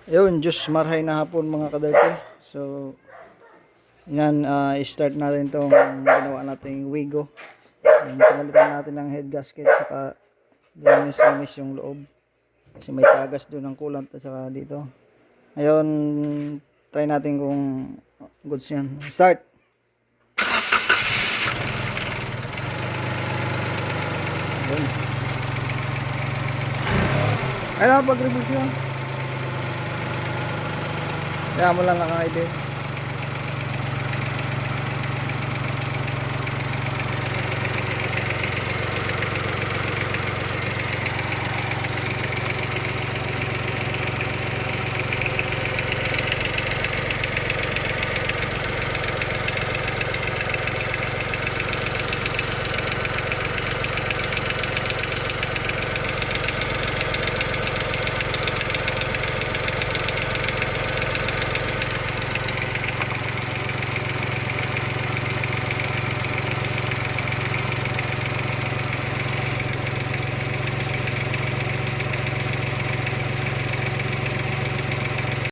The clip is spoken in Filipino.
Yun, Diyos marhay na hapon mga kaderte. So, yan, i-start natin itong ginawa nating Wigo. Pinalitan natin ng head gasket, saka linis yung loob. Kasi may tagas doon ng coolant at saka dito. Ngayon, try natin kung goods yan. Start! Yun. Ay na, pag-reverse yun. Kaya mo lang nakakaide.